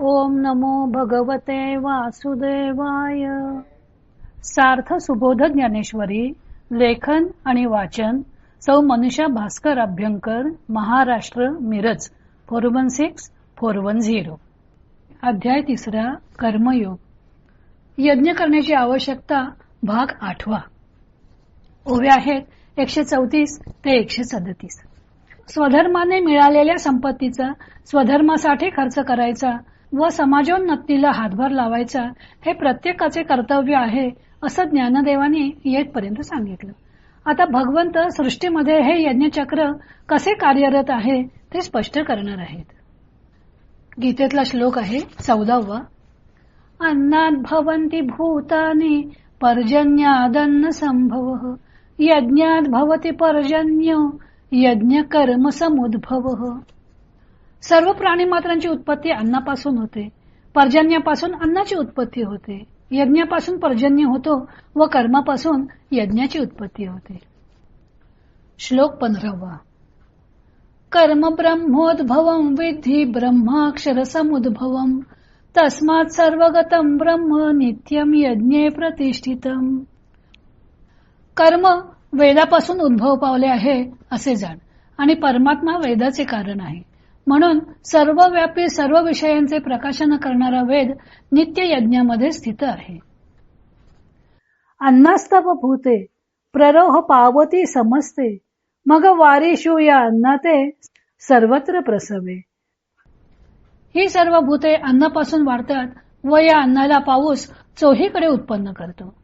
ओम नमो भगवते वासुदेवाय. सार्थ सुबोध ज्ञानेश्वरी. लेखन आणि वाचन सौ मनीषा भास्कर अभ्यंकर, महाराष्ट्र, मिरज 416410. अध्याय 3. कर्मयोग. यज्ञ करण्याची आवश्यकता. भाग 8. ओव्या आहेत 134 ते 137. स्वधर्माने मिळालेल्या संपत्तीचा स्वधर्मासाठी खर्च करायचा व समाजोन्नतीला हातभार लावायचा हे प्रत्येकाचे कर्तव्य आहे असं ज्ञानदेवांनी येथपर्यंत सांगितलं. आता भगवंत सृष्टीमध्ये हे यज्ञचक्र कसे कार्यरत आहे ते स्पष्ट करणार आहेत. गीतेतला श्लोक आहे 14. अन्नात भवन्ति भूतानि पर्जन्यादन्न संभवः यज्ञात भवति पर्जन्यो यज्ञ कर्म समुद्भवः. सर्व प्राणी मात्रांची उत्पत्ती अन्नापासून होते. पर्जन्यापासून अन्नाची उत्पत्ती होते. यज्ञापासून पर्जन्य होतो व कर्मापासून यज्ञाची उत्पत्ती होते. श्लोक 15. कर्म ब्रह्मोद्भवं विद्धि ब्रह्माक्षर समुद्भवं तस्मात् सर्वगतं ब्रह्म नित्यं यज्ञे प्रतिष्ठितम्. कर्म वेदापासून उद्भव पावले आहे असे जाण आणि परमात्मा वेदाचे कारण आहे. म्हणून सर्वव्यापी सर्व विषयांचे प्रकाशन करणारा वेद नित्य यज्ञामध्ये स्थित आहे. अन्नास्तव भूते प्ररोह पावती समजते मग वारीषु या अन्नाते सर्वत्र प्रसवे. ही सर्व भूते अन्नापासून वाढतात व या अन्नाला पाऊस चोहीकडे उत्पन्न करतो.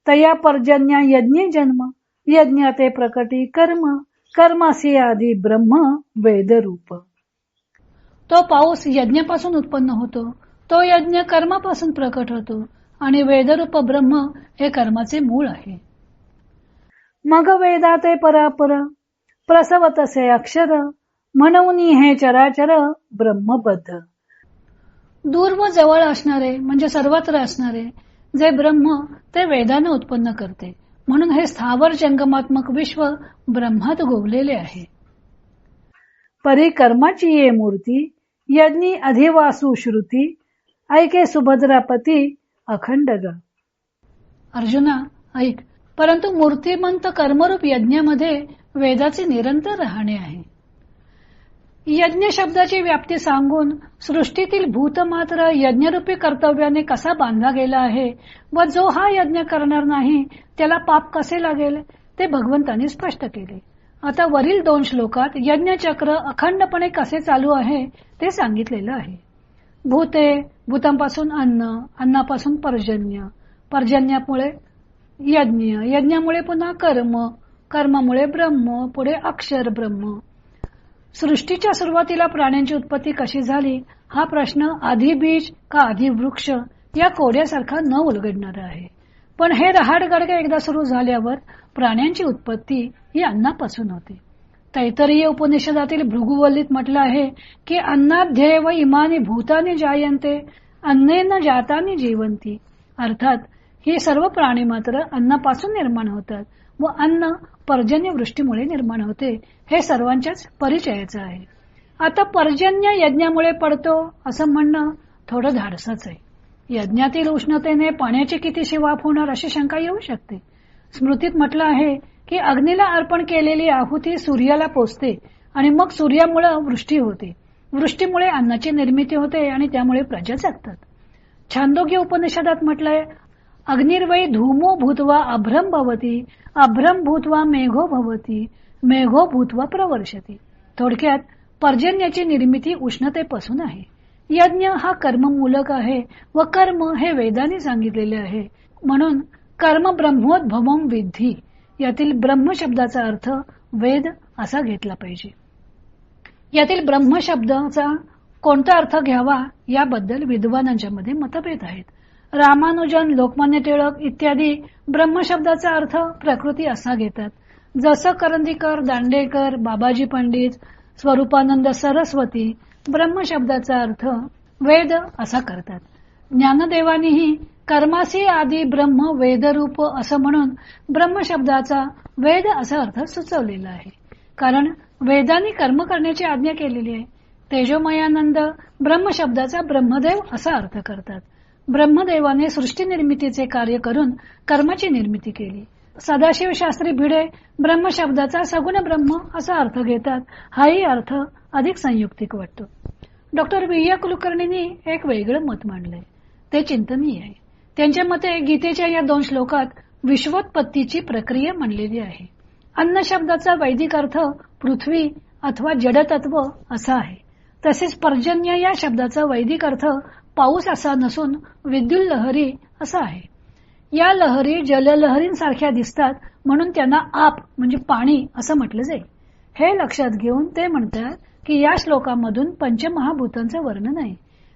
तया पर्जन्या यज्ञे जन्म यज्ञाते प्रकटी कर्म कर्मासी आधी ब्रह्म वेदरूप. तो पाऊस यज्ञापासून उत्पन्न होतो. तो यज्ञ कर्मापासून प्रकट होतो आणि वेदरूप ब्रह्म हे कर्माचे मूळ आहे. मग वेदाते परापर प्रसवतसे अक्षर म्हणून हे चराचर ब्रह्मबद्ध. दूर व जवळ असणारे म्हणजे सर्वत्र असणारे जे ब्रह्म ते वेदाने उत्पन्न करते. म्हणून हे स्थावर जंगमात्मक विश्व ब्रह्मात गोवलेले आहे. परी कर्माची ये मूर्ती यज्ञी अधिवासू श्रुती ऐके सुभद्रापती अखंड ग. अर्जुना ऐक, परंतु मूर्तिमंत कर्मरूप यज्ञामध्ये वेदाचे निरंतर राहणे आहे. यज्ञ शब्दाची व्याप्ती सांगून सृष्टीतील भूतमात्र यज्ञरूपी कर्तव्याने कसा बांधला गेला आहे व जो हा यज्ञ करणार नाही त्याला पाप कसे लागेल ते भगवंतांनी स्पष्ट केले. आता वरील 2 श्लोकात यज्ञचक्र अखंडपणे कसे चालू आहे ते सांगितलेलं आहे. भूते भूतांपासून अन्न, अन्नापासून पर्जन्य, पर्जन्यामुळे यज्ञ, यज्ञामुळे पुन्हा कर्म, कर्मामुळे ब्रह्म, पुढे अक्षर ब्रह्म. सृष्टीच्या सुरुवातीला प्राण्यांची उत्पत्ती कशी झाली हा प्रश्न आधी बीज का आधी वृक्ष या कोड्यासारखा न उलगडणारा आहे. पण हे रहाडगडगे एकदा सुरू झाल्यावर प्राण्यांची उत्पत्ती ही अन्नापासून होते. तैतरीय उपनिषदातील भृगुवल्लीत म्हटलं आहे की अन्नाध्येय व इमानी भूतानी जायन्ते अन्नेन जातानी जीवंती. अर्थात ही सर्व प्राणी मात्र अन्नापासून निर्माण होतात व अन्न पर्जन्य वृष्टीमुळे निर्माण होते. हे सर्वांच्याच परिचयाचं आहे. आता पर्जन्य यज्ञामुळे पडतो असं म्हणणं थोडं धाडसच आहे. यज्ञातील उष्णतेने पाण्याची कितीशी वाफ होणार अशी शंका येऊ शकते. स्मृतीत म्हटलं आहे की अग्नीला अर्पण केलेली आहुती सूर्याला पोचते आणि मग सूर्यामुळे वृष्टी होते. वृष्टीमुळे अन्नाची निर्मिती होते आणि त्यामुळे प्रजा जगतात. छांदोग्य उपनिषदात म्हटलंय अग्निर्वै धूमो भूत्वा अभ्रम भवती अभ्रम भूत्वा मेघो भवती मेघो भूत्वा प्रवर्षती. थोडक्यात पर्जन्याची निर्मिती उष्णतेपासून आहे. यज्ञ हा कर्ममूलक आहे व कर्म हे वेदाने सांगितलेले आहे. म्हणून कर्म ब्रह्मोद्भवम विद्धी यातील ब्रह्म शब्दाचा अर्थ वेद असा घेतला पाहिजे. यातील ब्रह्म शब्दाचा कोणता अर्थ घ्यावा याबद्दल विद्वानांच्या मध्ये मतभेद आहेत. रामानुजन, लोकमान्य टिळक इत्यादी ब्रह्म शब्दाचा अर्थ प्रकृती असा घेतात. जसं करंदीकर, दांडेकर, बाबाजी पंडित, स्वरूपानंद सरस्वती ब्रह्म शब्दाचा अर्थ वेद असा करतात. ज्ञानदेवानीही कर्मासी आदी ब्रह्म वेदरूप असं म्हणून ब्रह्म शब्दाचा वेद असा अर्थ सुचवलेला आहे. कारण वेदांनी कर्म करण्याची आज्ञा केलेली आहे. तेजोमयानंद ब्रह्मशब्दाचा ब्रह्मदेव असा अर्थ करतात. ब्रह्मदेवाने सृष्टी निर्मितीचे कार्य करून कर्माची निर्मिती केली. सदाशिव शास्त्री भिडे ब्रह्मशब्दाचा सगुण ब्रह्म असा अर्थ घेतात. हाही अर्थ अधिक संयुक्तिक वाटतो. डॉक्टर विया कुलकर्णींनी एक वेगळं मत मांडलंय, ते चिंतनीय आहे. त्यांच्या मते गीतेच्या या 2 श्लोकात विश्वोत्पत्तीची प्रक्रिया मांडलेली आहे. अन्न शब्दाचा वैदिक अर्थ पृथ्वी अथवा जडतत्व असा आहे. तसेच पर्जन्य या शब्दाचा वैदिक अर्थ पाऊस असा नसून विद्युत लहरी असा आहे. या लहरी जललहरींसारख्या दिसतात म्हणून त्यांना आप म्हणजे पाणी असं म्हटलं जाईल. हे लक्षात घेऊन ते म्हणतात की या श्लोकामधून पंचमहाभूतांचं वर्णन आहे.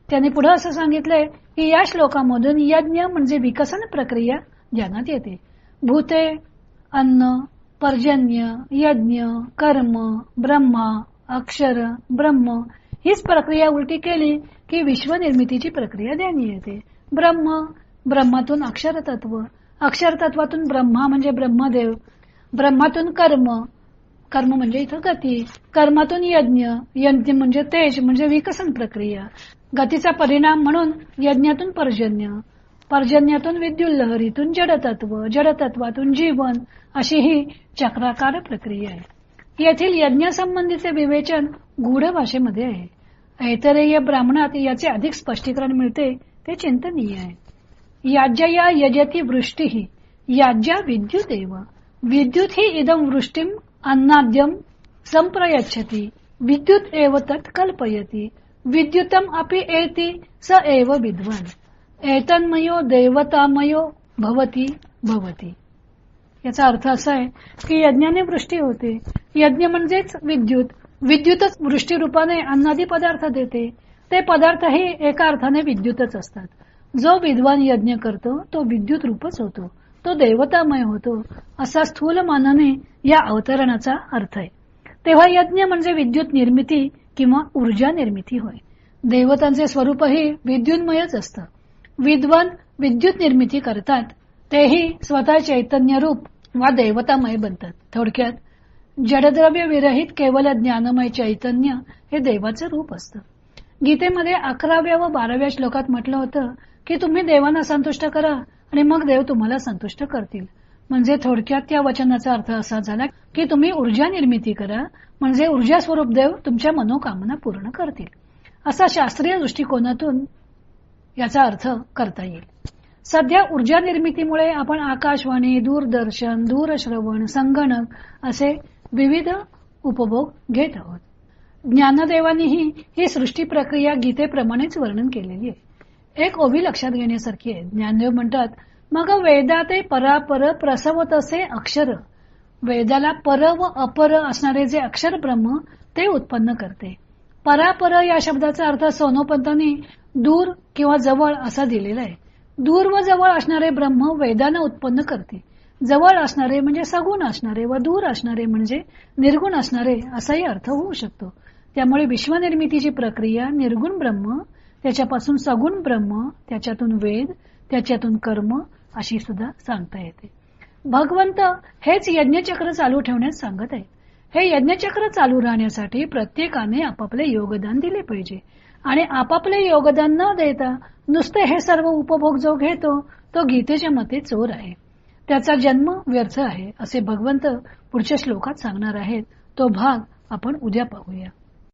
त्यांनी पुढे असं सांगितलंय की या श्लोकामधून यज्ञ म्हणजे विकसन प्रक्रिया ध्यानात येते. भूते, अन्न, पर्जन्य, यज्ञ, कर्म, ब्रह्मा, अक्षर, ब्रह्म हीच प्रक्रिया उलटी केली की विश्वनिर्मितीची प्रक्रिया ध्यानी येते. ब्रह्मातून अक्षरतत्व, अक्षरतत्वातून ब्रह्मा म्हणजे ब्रह्मदेव, ब्रह्मातून कर्म म्हणजे इथं गती, कर्मातून यज्ञ म्हणजे तेज म्हणजे विकसन प्रक्रिया, गतीचा परिणाम म्हणून यज्ञातून पर्जन्यातून विद्युत लहरीतून जडतत्वातून जीवन अशी ही चक्राकार प्रक्रिया आहे. येथील यज्ञासंबंधीचे विवेचन गूढ भाषेमध्ये आहे. ऐतरेय ब्राह्मणात याचे अधिक स्पष्टीकरण मिळते, ते चिंतनीय आहे. याज्ञया यजती वृष्टी याज्ञा विद्युतेव विद्युत ही इदं वृष्टीम अन्नाद्यम संप्रयच्छति विद्युत एव तत् कल्पयति विद्युतम अपि एति स एव विद्वान एतन्मयो देवतामयो भवती. याचा अर्थ असा आहे की यज्ञाने वृष्टी होते. यज्ञ म्हणजेच विद्युतच वृष्टी रूपाने अन्नादी पदार्थ देते. ते पदार्थही एका अर्थाने विद्युतच असतात. जो विद्वान यज्ञ करतो तो विद्युत रूपच होतो, तो देवतामय होतो, असा स्थूल मानाने या अवतरणाचा अर्थ आहे. तेव्हा यज्ञ म्हणजे विद्युत निर्मिती किंवा ऊर्जा निर्मिती होय. देवतांचे स्वरूपही विद्युन्मयच असतं. विद्वान विद्युत निर्मिती करतात, तेही स्वतः चैतन्य रूप वा देवतामय बनतात. थोडक्यात जडद्रव्य विरहित केवळ ज्ञानमय चैतन्य हे देवाचं रूप असतं. गीतेमध्ये 11व्या व 12व्या श्लोकात म्हटलं होतं की तुम्ही देवांना संतुष्ट करा आणि मग देव तुम्हाला संतुष्ट करतील. म्हणजे थोडक्यात त्या वचनाचा अर्थ असा झाला की तुम्ही ऊर्जा निर्मिती करा, म्हणजे ऊर्जा स्वरूप देव तुमच्या मनोकामना पूर्ण करतील. असा शास्त्रीय दृष्टिकोनातून याचा अर्थ करता येईल. सध्या ऊर्जा निर्मितीमुळे आपण आकाशवाणी, दूरदर्शन, दूरश्रवण, संगणक असे विविध उपभोग घेत आहोत. ज्ञानदेवानीही ही सृष्टी प्रक्रिया गीतेप्रमाणेच वर्णन केलेली आहे. एक ओवी लक्षात घेण्यासारखी आहे. ज्ञानदेव म्हणतात, मग वेदाते परापर प्रसवतसे अक्षर. वेदाला पर व अपर असणारे जे अक्षर ब्रह्म ते उत्पन्न करते. परापर या शब्दाचा अर्थ सोनोपंतांनी दूर किंवा जवळ असा दिलेला आहे. दूर व जवळ असणारे ब्रह्म वेदानं उत्पन्न करते. जवळ असणारे म्हणजे सगुण असणारे व दूर असणारे म्हणजे निर्गुण असणारे असाही अर्थ होऊ शकतो. त्यामुळे विश्वनिर्मितीची प्रक्रिया निर्गुण ब्रह्म, त्याच्यापासून सगुण ब्रह्म, त्याच्यातून वेद, त्याच्यातून कर्म अशी सुद्धा सांगता येते. भगवंत हेच यज्ञचक्र चालू ठेवण्यास सांगत आहेत. हे यज्ञचक्र चालू राहण्यासाठी प्रत्येकाने आपापले योगदान दिले पाहिजे आणि आपापले योगदान न देता नुसते हे सर्व उपभोग जो घेतो तो गीतेच्या मते चोर आहे, त्याचा जन्म व्यर्थ आहे असे भगवंत पुढच्या श्लोकात सांगणार आहेत. तो भाग आपण उद्या पाहूया.